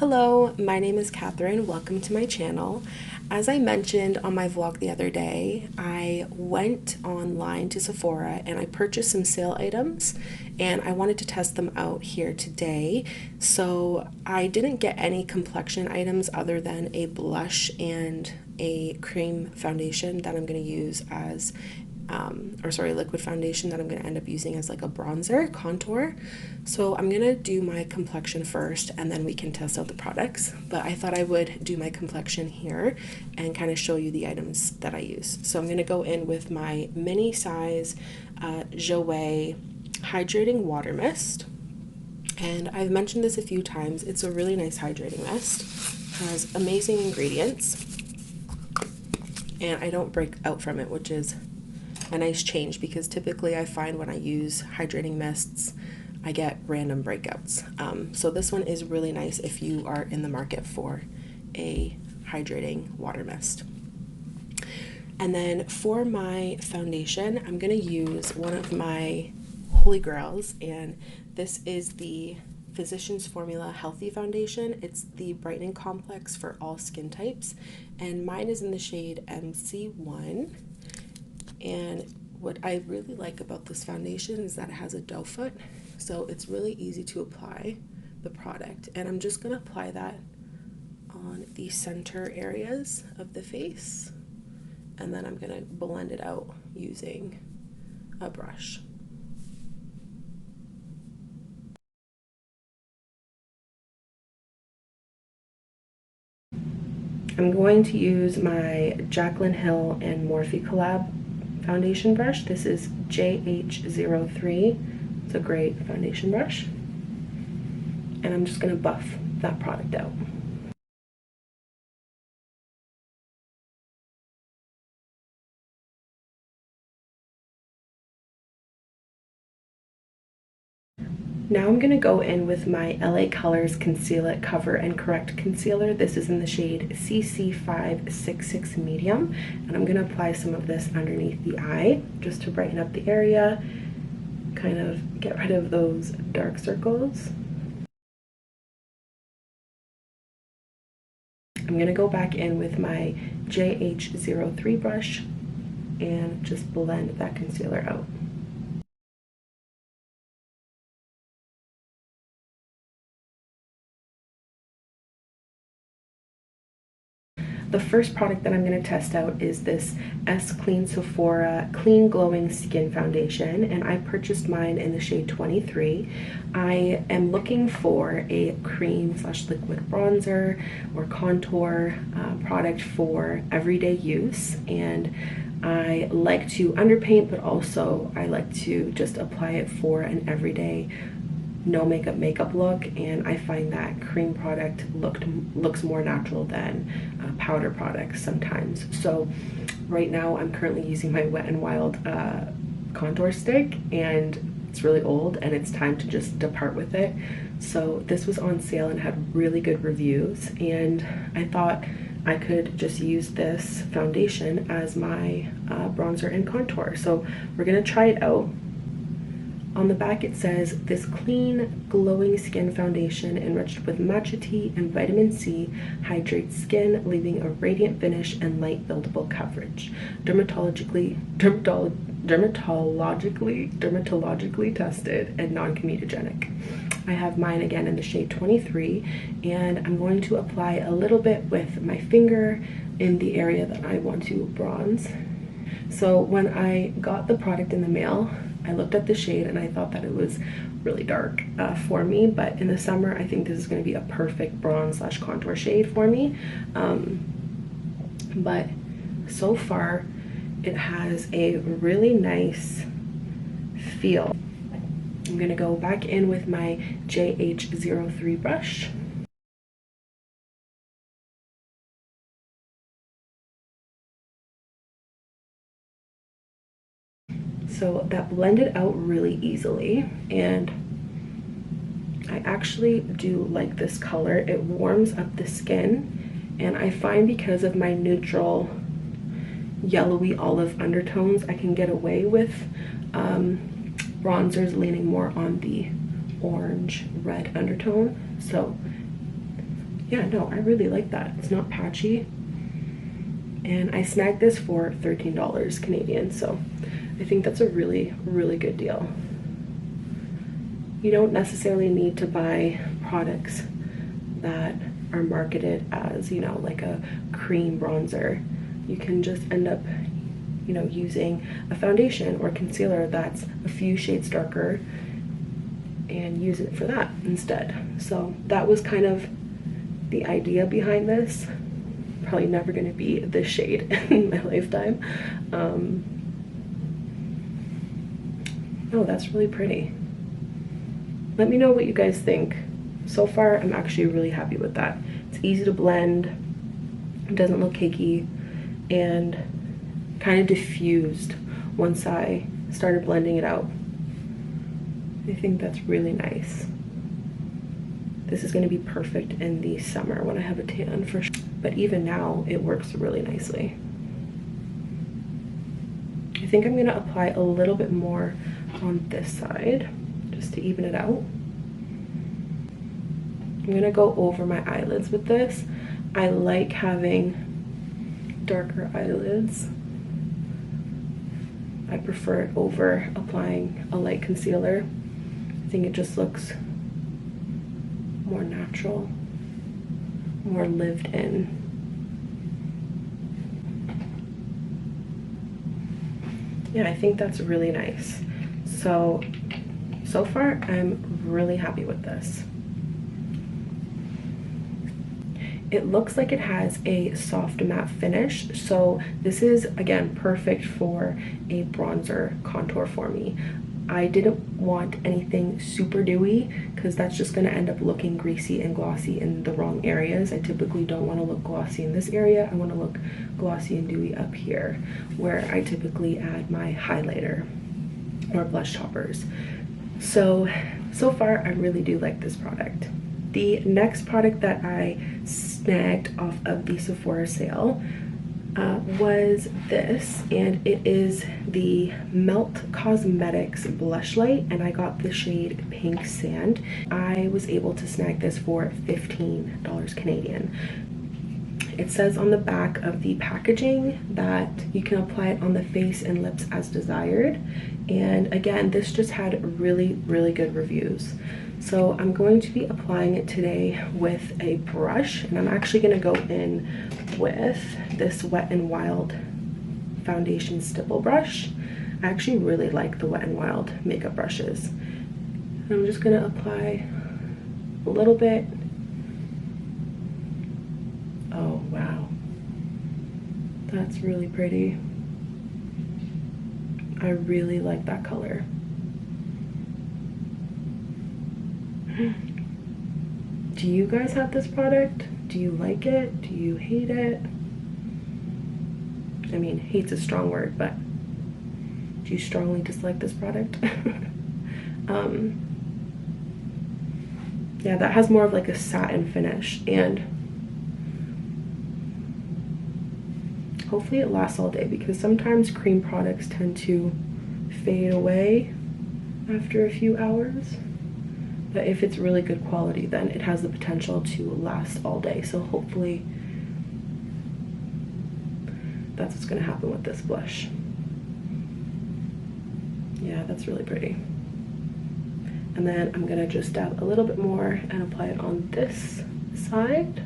Hello, my name is Catherine. Welcome to my channel. As I mentioned on my vlog the other day, I went online to Sephora and I purchased some sale items and I wanted to test them out here today. So I didn't get any complexion items other than a blush and a cream foundation that I'm going to use as liquid foundation that I'm going to end up using as like a bronzer contour. So I'm going to do my complexion first and then we can test out the products. But I thought I would do my complexion here and kind of show you the items that I use. So I'm going to go in with my mini size Jouer hydrating water mist. And I've mentioned this a few times. It's a really nice hydrating mist. It has amazing ingredients. And I don't break out from it, which is a nice change because typically I find when I use hydrating mists I get random breakouts. So this one is really nice if you are in the market for a hydrating water mist. And then for my foundation, I'm going to use one of my holy grails, and this is the Physicians Formula Healthy Foundation. It's the brightening complex for all skin types, and mine is in the shade MC1. And what I really like about this foundation is that it has a doe foot, so it's really easy to apply the product. And I'm just going to apply that on the center areas of the face, and then I'm going to blend it out using a brush. I'm going to use my Jaclyn Hill and Morphe collab foundation brush. This is JH03. It's a great foundation brush. And I'm just going to buff that product out. Now I'm going to go in with my LA Colors Conceal It, Cover and Correct Concealer. This is in the shade CC566 Medium. And I'm going to apply some of this underneath the eye just to brighten up the area, kind of get rid of those dark circles. I'm going to go back in with my JH03 brush and just blend that concealer out. The first product that I'm going to test out is this S Clean Sephora Clean Glowing Skin Foundation, and I purchased mine in the shade 23. I am looking for a cream/liquid bronzer or contour product for everyday use, and I like to underpaint, but also I like to just apply it for an everyday no makeup look, and I find that cream product looks more natural than powder products sometimes. So right now I'm currently using my Wet n Wild contour stick, and it's really old and it's time to just depart with it. So this was on sale and had really good reviews, and I thought I could just use this foundation as my bronzer and contour. So we're gonna try it out. On the back it says, this clean, glowing skin foundation enriched with matcha tea and vitamin C hydrates skin, leaving a radiant finish and light buildable coverage. Dermatologically tested and non-comedogenic. I have mine again in the shade 23, and I'm going to apply a little bit with my finger in the area that I want to bronze. So when I got the product in the mail, I looked at the shade and I thought that it was really dark for me, but in the summer I think this is going to be a perfect bronze/contour shade for me. But so far it has a really nice feel. I'm going to go back in with my JH03 brush. So that blended out really easily, and I actually do like this color. It warms up the skin, and I find because of my neutral yellowy olive undertones, I can get away with bronzers leaning more on the orange red undertone. So yeah, no, I really like that. It's not patchy. And I snagged this for $13 Canadian, so I think that's a really, really good deal. You don't necessarily need to buy products that are marketed as, you know, like a cream bronzer. You can just end up, you know, using a foundation or concealer that's a few shades darker and use it for that instead. So that was kind of the idea behind this. Probably never going to be this shade in my lifetime. Oh, that's really pretty. Let me know what you guys think. So far, I'm actually really happy with that. It's easy to blend, it doesn't look cakey, and kind of diffused once I started blending it out. I think that's really nice. This is going to be perfect in the summer when I have a tan for sure. But even now, it works really nicely. I think I'm going to apply a little bit more on this side just to even it out. I'm going to go over my eyelids with this. I like having darker eyelids. I prefer it over applying a light concealer. I think it just looks more natural, more lived in. Yeah, I think that's really nice. So far I'm really happy with this. It looks like it has a soft matte finish, so this is again perfect for a bronzer contour for me. I didn't want anything super dewy because that's just going to end up looking greasy and glossy in the wrong areas. I typically don't want to look glossy in this area. I want to look glossy and dewy up here where I typically add my highlighter or blush toppers. So far I really do like this product. The next product that I snagged off of the Sephora sale was this, and it is the Melt Cosmetics Blushlight, and I got the shade Pink Sand. I was able to snag this for $15 Canadian. It says on the back of the packaging that you can apply it on the face and lips as desired, and again, this just had really, really good reviews. So I'm going to be applying it today with a brush, and I'm actually going to go in with this Wet n Wild foundation stipple brush. I actually really like the Wet n Wild makeup brushes. And I'm just going to apply a little bit. Oh wow, that's really pretty. I really like that color. Do you guys have this product? Do you like it? Do you hate it? I mean, hate's a strong word, but do you strongly dislike this product? Yeah, that has more of like a satin finish, and hopefully it lasts all day because sometimes cream products tend to fade away after a few hours. But if it's really good quality, then it has the potential to last all day. So hopefully that's what's going to happen with this blush. Yeah, that's really pretty. And then I'm going to just dab a little bit more and apply it on this side.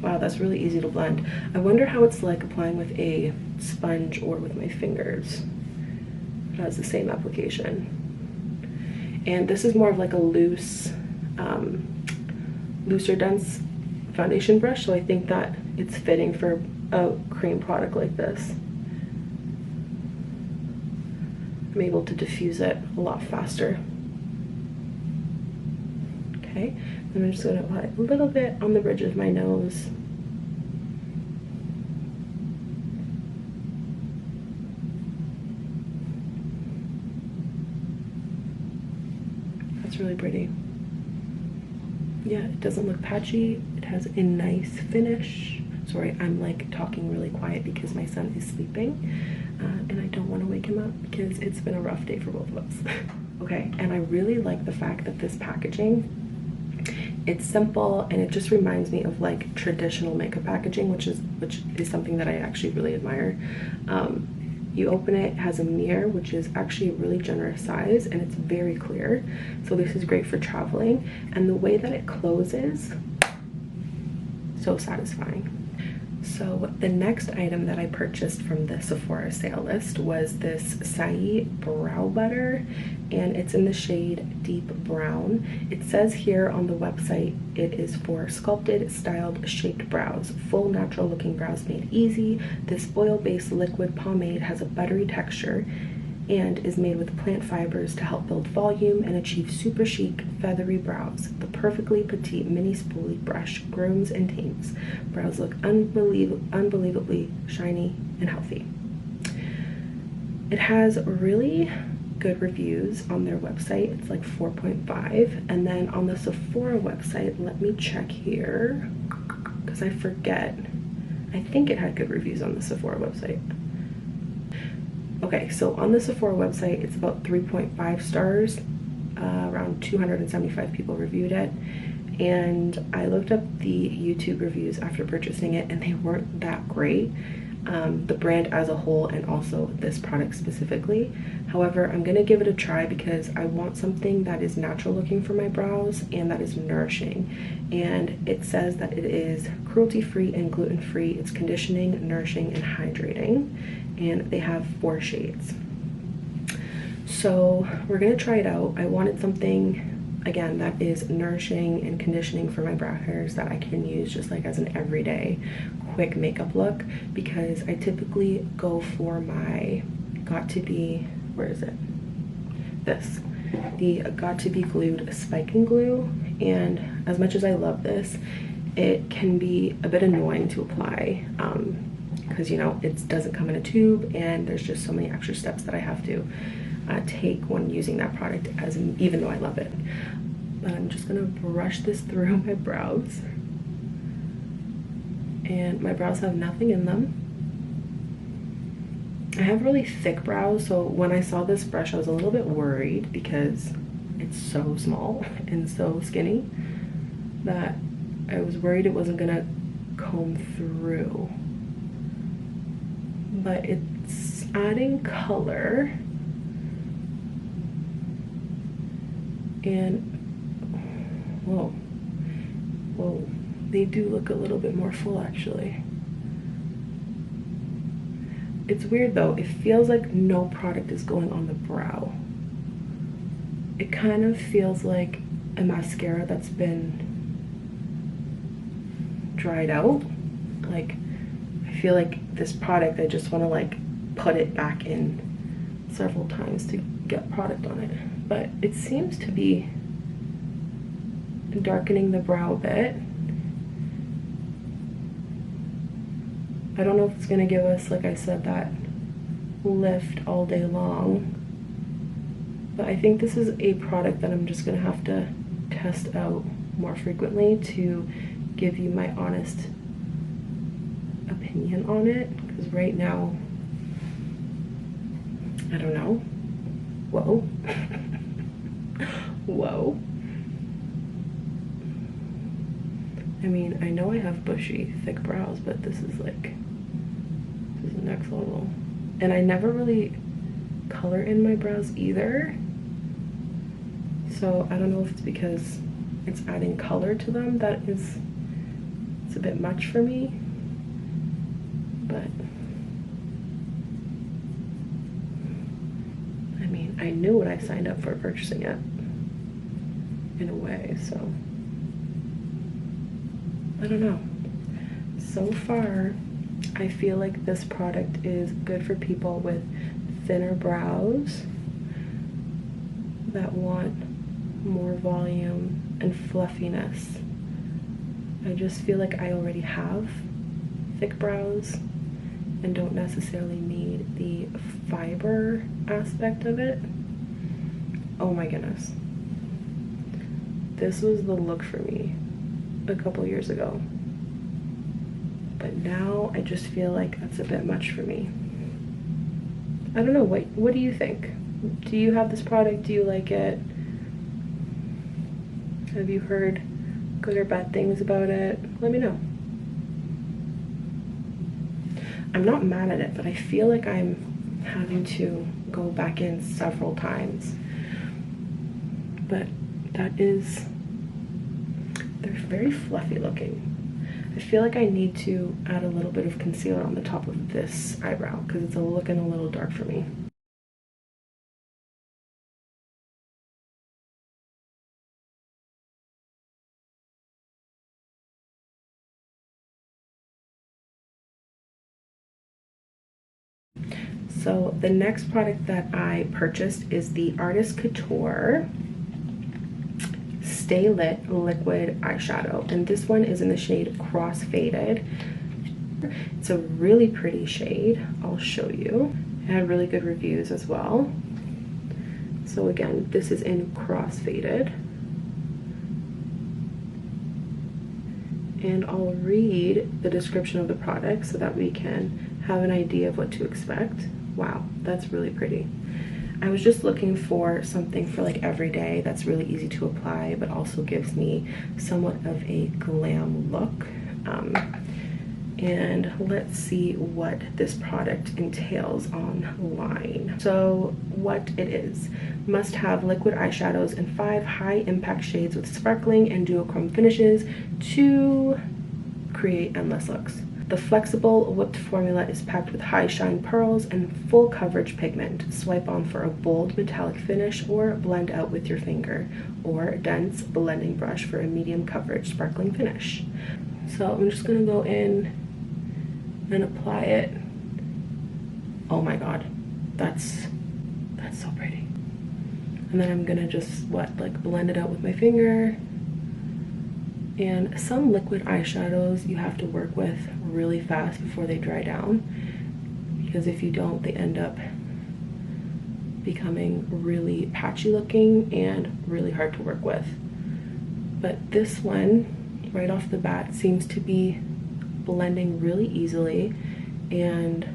Wow, that's really easy to blend. I wonder how it's like applying with a sponge or with my fingers. It has the same application. And this is more of like a loose, looser dense foundation brush, so I think that it's fitting for a cream product like this. I'm able to diffuse it a lot faster. Okay, and I'm just going to apply a little bit on the bridge of my nose. That's really pretty. Yeah, it doesn't look patchy. It has a nice finish. Sorry, I'm like talking really quiet because my son is sleeping and I don't want to wake him up because it's been a rough day for both of us. Okay, and I really like the fact that this packaging, it's simple and it just reminds me of like traditional makeup packaging, which is something that I actually really admire. You open it, it has a mirror, which is actually a really generous size, and it's very clear. So this is great for traveling. And the way that it closes, so satisfying. So the next item that I purchased from the Sephora sale list was this Saie brow butter, and it's in the shade Deep Brown. It says here on the website it is for sculpted, styled, shaped brows. Full natural looking brows made easy. This oil-based liquid pomade has a buttery texture and is made with plant fibers to help build volume and achieve super chic, feathery brows. The perfectly petite mini spoolie brush grooms and tames. Brows look unbelievably shiny and healthy. It has really good reviews on their website. It's like 4.5. And then on the Sephora website, let me check here because I forget. I think it had good reviews on the Sephora website. Okay, so on the Sephora website, it's about 3.5 stars. Around 275 people reviewed it. And I looked up the YouTube reviews after purchasing it, and they weren't that great. The brand as a whole and also this product specifically. However, I'm gonna give it a try because I want something that is natural looking for my brows and that is nourishing. And it says that it is cruelty-free and gluten-free. It's conditioning, nourishing, and hydrating. And they have 4 shades. So we're gonna try it out. I wanted something, again, that is nourishing and conditioning for my brow hairs that I can use just like as an everyday quick makeup look, because I typically go for my Got To Be, where is it? This, the Got To Be Glued Spiking Glue. And as much as I love this, it can be a bit annoying to apply because, you know, it doesn't come in a tube and there's just so many extra steps that I have to take when using that product, even though I love it. But I'm just gonna brush this through my brows. And my brows have nothing in them. I have really thick brows, so when I saw this brush, I was a little bit worried because it's so small and so skinny that I was worried it wasn't gonna comb through. But it's adding color. And, whoa, they do look a little bit more full actually. It's weird though, it feels like no product is going on the brow. It kind of feels like a mascara that's been dried out. Like, I feel like this product, I just want to like put it back in several times to get product on it. But it seems to be darkening the brow a bit. I don't know if it's gonna give us, like I said, that lift all day long. But I think this is a product that I'm just gonna have to test out more frequently to give you my honest opinion on it. Because right now, I don't know. Whoa. Whoa. I mean, I know I have bushy, thick brows, but this is like, this is next level. And I never really color in my brows either. So I don't know if it's because it's adding color to them that it's a bit much for me. But I mean, I knew what I signed up for purchasing it in a way, so I don't know. So far, I feel like this product is good for people with thinner brows that want more volume and fluffiness. I just feel like I already have thick brows and don't necessarily need the fiber aspect of it. Oh my goodness. This was the look for me a couple years ago. but now I just feel like that's a bit much for me. I don't know, what do you think? Do you have this product? Do you like it? Have you heard good or bad things about it? Let me know. I'm not mad at it, but I feel like I'm having to go back in several times. But they're very fluffy looking. I feel like I need to add a little bit of concealer on the top of this eyebrow because it's looking a little dark for me. So the next product that I purchased is the Artist Couture Stay Lit Liquid Eyeshadow, and this one is in the shade Cross Faded. It's a really pretty shade. I'll show you. It had really good reviews as well. So again, this is in Cross Faded. And I'll read the description of the product so that we can have an idea of what to expect. Wow, that's really pretty. I was just looking for something for like every day that's really easy to apply but also gives me somewhat of a glam look. And let's see what this product entails online. So what it is: must have liquid eyeshadows in 5 high impact shades with sparkling and duochrome finishes to create endless looks. The flexible whipped formula is packed with high shine pearls and full coverage pigment. Swipe on for a bold metallic finish or blend out with your finger, or dense blending brush for a medium coverage sparkling finish. So I'm just gonna go in and apply it. Oh my god, that's so pretty. And then I'm gonna just like blend it out with my finger. And some liquid eyeshadows you have to work with really fast before they dry down, because if you don't, they end up becoming really patchy looking and really hard to work with. But this one right off the bat seems to be blending really easily, and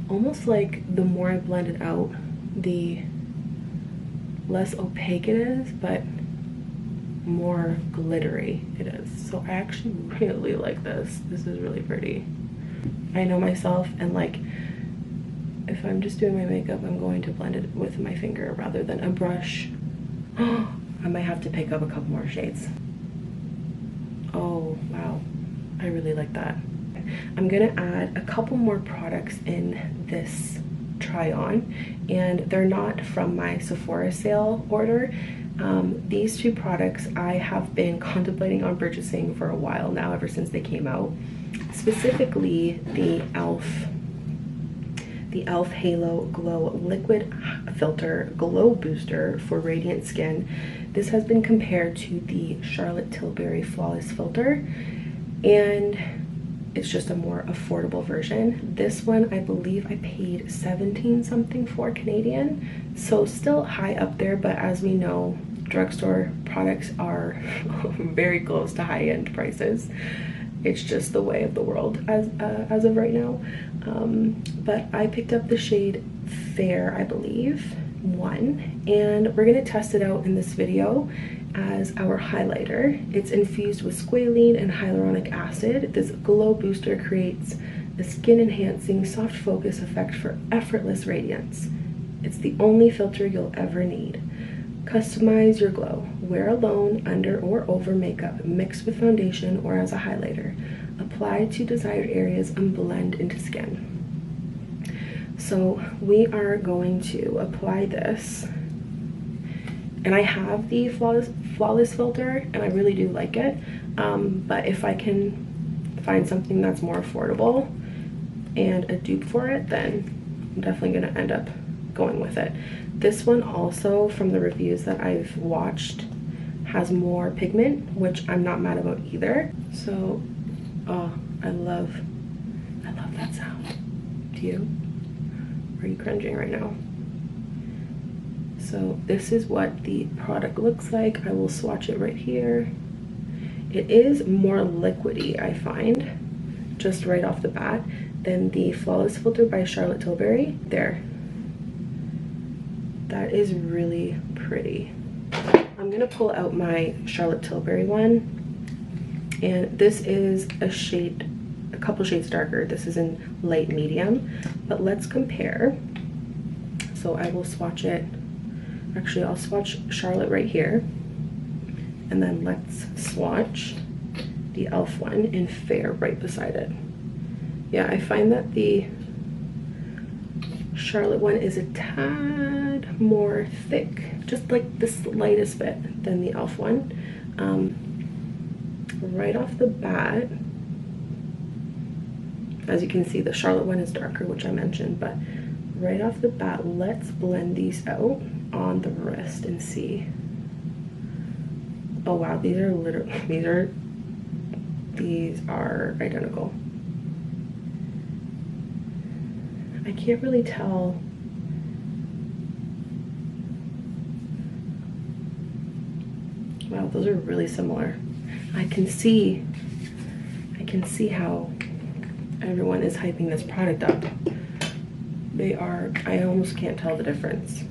almost like the more I blend it out, the less opaque it is, but more glittery it is. So I actually really like this. This is really pretty. I know myself, and like if I'm just doing my makeup, I'm going to blend it with my finger rather than a brush. I might have to pick up a couple more shades. Oh wow, I really like that. I'm gonna add a couple more products in this try on, and they're not from my Sephora Sale order. These 2 products I have been contemplating on purchasing for a while now, ever since they came out. Specifically the e.l.f. Halo Glow Liquid Filter Glow Booster for radiant skin. This has been compared to the Charlotte Tilbury Flawless Filter, and it's just a more affordable version. This one, I believe I paid 17 something for Canadian, so still high up there, but as we know, drugstore products are very close to high-end prices. It's just the way of the world as of right now. But I picked up the shade Fair, I believe, 1, and we're gonna test it out in this video as our highlighter. It's infused with squalene and hyaluronic acid. This glow booster creates a skin enhancing soft focus effect for effortless radiance. It's the only filter you'll ever need. Customize your glow. Wear alone, under or over makeup, mix with foundation or as a highlighter. Apply to desired areas and blend into skin. So we are going to apply this, and I have the flawless filter and I really do like it, but if I can find something that's more affordable and a dupe for it, then I'm definitely going to end up going with it. This one also, from the reviews that I've watched, has more pigment, which I'm not mad about either. So oh, I love that sound. Do you? Or are you cringing right now? So this is what the product looks like. I will swatch it right here. It is more liquidy, I find, just right off the bat, than the Flawless Filter by Charlotte Tilbury. There. That is really pretty. I'm gonna pull out my Charlotte Tilbury one, and this is a couple shades darker. This is in light medium, but let's compare. So I will swatch it. Actually, I'll swatch Charlotte right here, and then let's swatch the e.l.f. one in Fair right beside it. Yeah, I find that the Charlotte one is a tad more thick, just like the slightest bit, than the e.l.f. one. Right off the bat, as you can see, the Charlotte one is darker, which I mentioned, but right off the bat, let's blend these out on the wrist and see. Oh wow, these are literally, these are identical. I can't really tell. Wow, those are really similar. I can see how everyone is hyping this product up. They are, I almost can't tell the difference.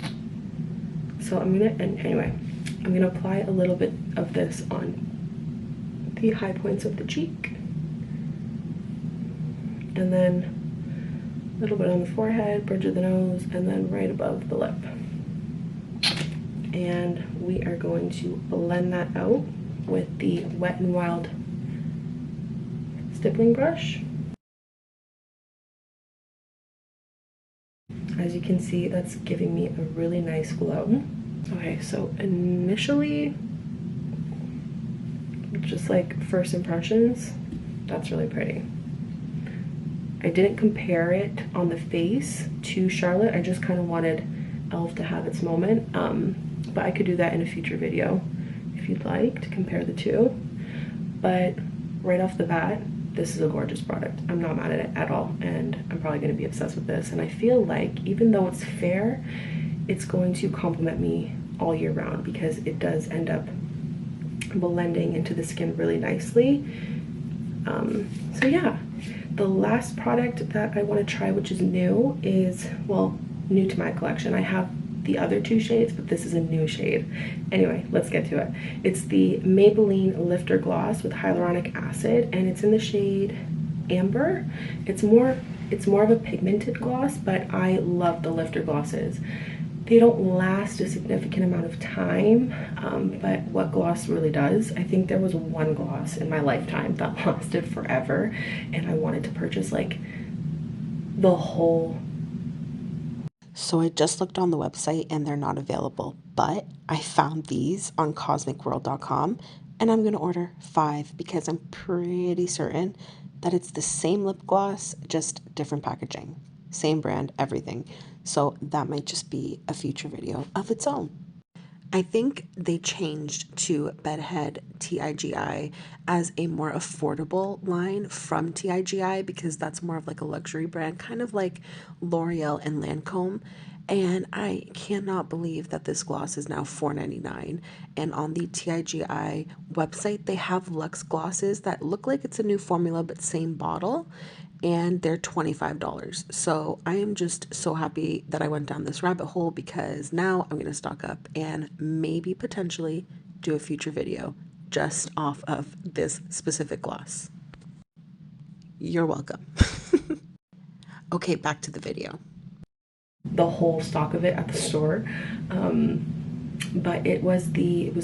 So anyway, I'm gonna apply a little bit of this on the high points of the cheek, and then a little bit on the forehead, bridge of the nose, and then right above the lip. And we are going to blend that out with the Wet n Wild stippling brush. As you can see, that's giving me a really nice glow. Okay, so initially, just like first impressions, that's really pretty. I didn't compare it on the face to Charlotte. I just kind of wanted e.l.f. to have its moment. But I could do that in a future video if you'd like to compare the two. But right off the bat, this is a gorgeous product. I'm not mad at it at all, and I'm probably going to be obsessed with this. And I feel like even though it's fair, it's going to complement me all year round, because it does end up blending into the skin really nicely. So yeah, the last product that I want to try, which is new, is, well, new to my collection. I have the other two shades, but this is a new shade. Anyway, let's get to it. It's the Maybelline Lifter Gloss with hyaluronic acid, and it's in the shade Amber. It's more of a pigmented gloss, but I love the Lifter glosses. They don't last a significant amount of time, but what gloss really does, I think there was one gloss in my lifetime that lasted forever, and I wanted to purchase like the whole. So I just looked on the website and they're not available, but I found these on cosmicworld.com, and I'm gonna order 5 because I'm pretty certain that it's the same lip gloss, just different packaging, same brand, everything. So that might just be a future video of its own. I think they changed to Bedhead TIGI as a more affordable line from TIGI, because that's more of like a luxury brand, kind of like L'Oreal and Lancome. And I cannot believe that this gloss is now $4.99. And on the TIGI website, they have luxe glosses that look like it's a new formula but same bottle, and they're $25. So I am just so happy that I went down this rabbit hole, because now I'm going to stock up and maybe potentially do a future video just off of this specific gloss. You're welcome. Okay, back to the video. The whole stock of it at the store, but it was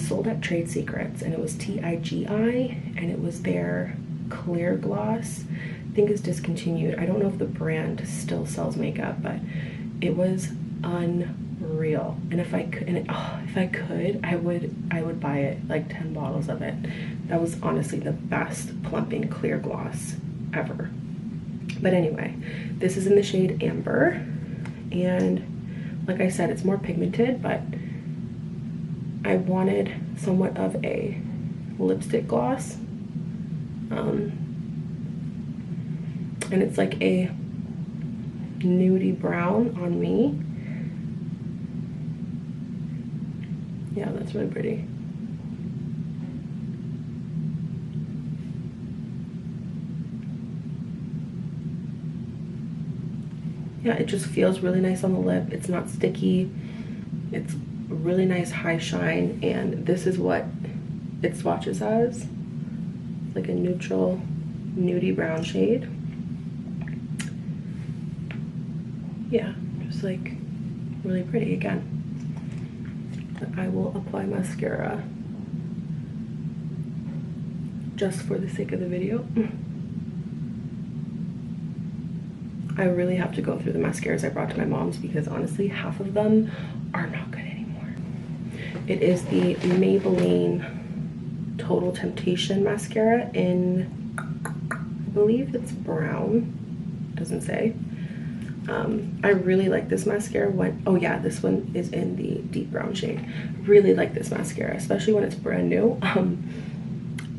sold at Trade Secrets, and it was TIGI, and it was their clear gloss. I think it's discontinued. I don't know if the brand still sells makeup, but it was unreal. And if I could, I would buy it, like 10 bottles of it. That was honestly the best plumping clear gloss ever. But anyway, this is in the shade Amber, and like I said, it's more pigmented, but I wanted somewhat of a lipstick gloss. And it's like a nudie brown on me. Yeah, that's really pretty. yeah, it just feels really nice on the lip. It's not sticky. It's a really nice high shine, and this is what it swatches as. It's like a neutral, nudie brown shade. Yeah, just like really pretty again. But I will apply mascara just for the sake of the video. I really have to go through the mascaras I brought to my mom's because honestly, half of them are not good anymore. It is the Maybelline Total Temptation mascara in, I believe it's brown, doesn't say. I really like this mascara when, oh yeah, this one is in the deep brown shade. Really like this mascara, especially when it's brand new.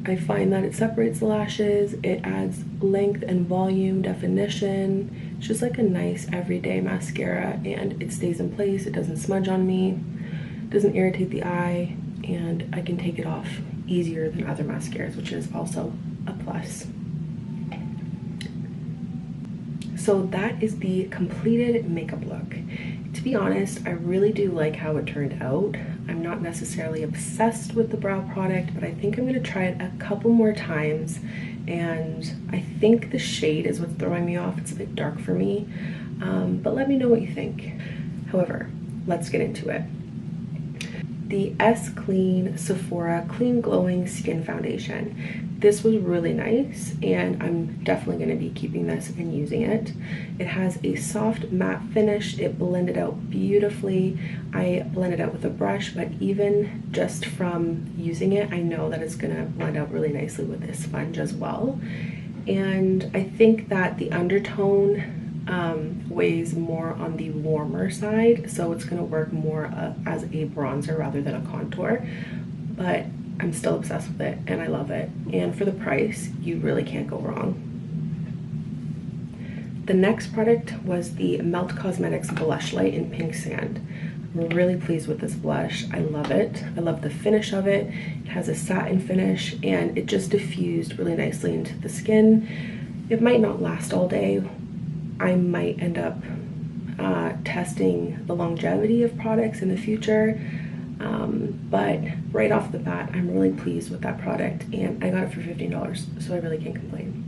I find that it separates the lashes, it adds length and volume, definition. It's just like a nice everyday mascara, and it stays in place, it doesn't smudge on me, doesn't irritate the eye, and I can take it off easier than other mascaras, which is also a plus. So that is the completed makeup look. To be honest, I really do like how it turned out. I'm not necessarily obsessed with the brow product, but I think I'm gonna try it a couple more times. And I think the shade is what's throwing me off. It's a bit dark for me, but let me know what you think. However, let's get into it. The S Clean Sephora Clean Glowing Skin Foundation. This was really nice, and I'm definitely going to be keeping this and using it. It has a soft matte finish. It blended out beautifully. I blended out with a brush, but even just from using it, I know that it's going to blend out really nicely with this sponge as well. And I think that the undertone weighs more on the warmer side, so it's going to work more as a bronzer rather than a contour, but I'm still obsessed with it and I love it, and for the price you really can't go wrong. The next product was the Melt Cosmetics Blushlight in Pink Sand. I'm really pleased with this blush. I love it. I love the finish of it. It has a satin finish and it just diffused really nicely into the skin. It might not last all day. I might end up testing the longevity of products in the future, but right off the bat, I'm really pleased with that product, and I got it for $15, so I really can't complain.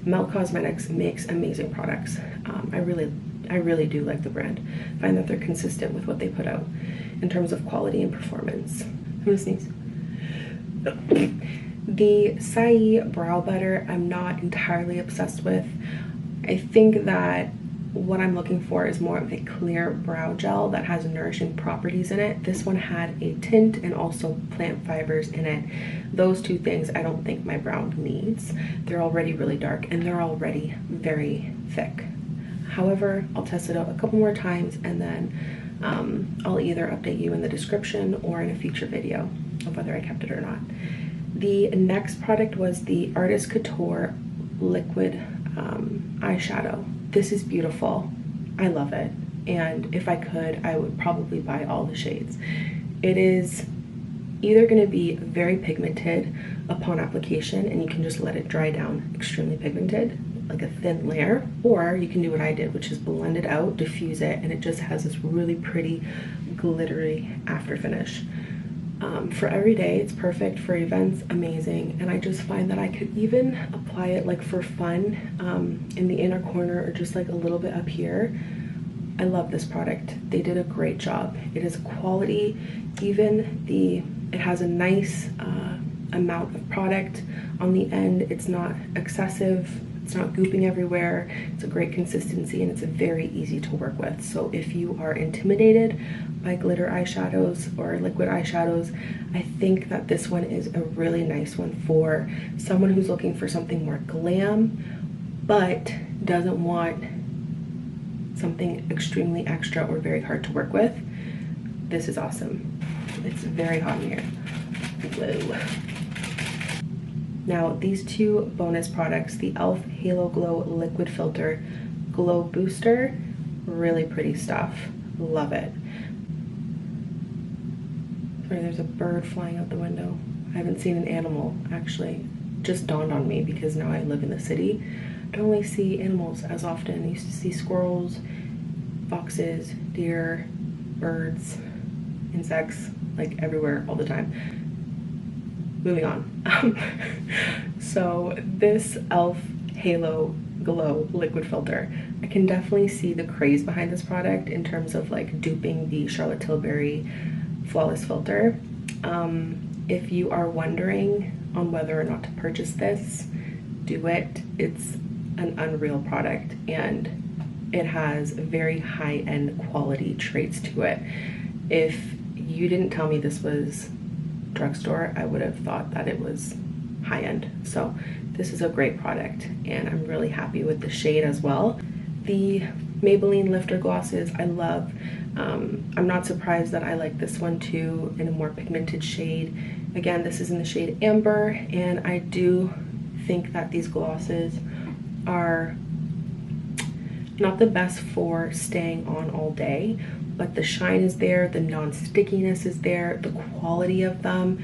Melt Cosmetics makes amazing products. I really do like the brand. I find that they're consistent with what they put out in terms of quality and performance. I'm gonna sneeze. The Saie brow butter, I'm not entirely obsessed with. I think that what I'm looking for is more of a clear brow gel that has nourishing properties in it. This one had a tint and also plant fibers in it. Those two things I don't think my brow needs. They're already really dark and they're already very thick. However, I'll test it out a couple more times, and then I'll either update you in the description or in a future video of whether I kept it or not. The next product was the Artist Couture liquid eyeshadow. This is beautiful. I love it, and if I could, I would probably buy all the shades. It is either going to be very pigmented upon application and you can just let it dry down extremely pigmented, like a thin layer, or you can do what I did, which is blend it out, diffuse it, and it just has this really pretty glittery after finish. For every day, it's perfect. For events, amazing. And I just find that I could even apply it like for fun in the inner corner or just like a little bit up here. I love this product. They did a great job. It is quality. It has a nice amount of product on the end. It's not excessive. It's not gooping everywhere. It's a great consistency and it's very easy to work with. So if you are intimidated by glitter eyeshadows or liquid eyeshadows, I think that this one is a really nice one for someone who's looking for something more glam but doesn't want something extremely extra or very hard to work with. This is awesome. It's very hot in here. Whoa. Now, these two bonus products, the e.l.f. Halo Glow Liquid Filter Glow Booster, really pretty stuff. Love it. Sorry, there's a bird flying out the window. I haven't seen an animal, actually. It just dawned on me because now I live in the city. I don't really see animals as often. I used to see squirrels foxes, deer, birds, insects, like everywhere all the time. Moving on. So this e.l.f. Halo Glow liquid filter, I can definitely see the craze behind this product in terms of like duping the Charlotte Tilbury flawless filter. If you are wondering on whether or not to purchase this, do it. It's an unreal product and it has very high-end quality traits to it. If you didn't tell me this was drugstore, I would have thought that it was high-end. So this is a great product and I'm really happy with the shade as well. The Maybelline lifter glosses I love. I'm not surprised that I like this one too, in a more pigmented shade. Again, this is in the shade Amber, and I do think that these glosses are not the best for staying on all day, but the shine is there, the non-stickiness is there, the quality of them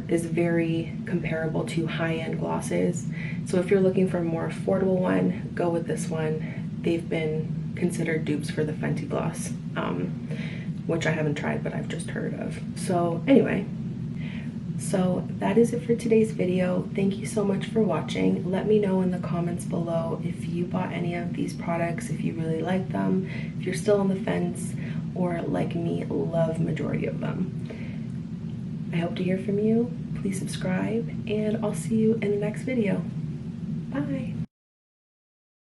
is very comparable to high-end glosses. So if you're looking for a more affordable one, go with this one. They've been considered dupes for the Fenty gloss, which I haven't tried, but I've just heard of. So anyway, so that is it for today's video. Thank you so much for watching. Let me know in the comments below if you bought any of these products, if you really like them, if you're still on the fence, or like me, love majority of them. I hope to hear from you. Please subscribe, and I'll see you in the next video. Bye.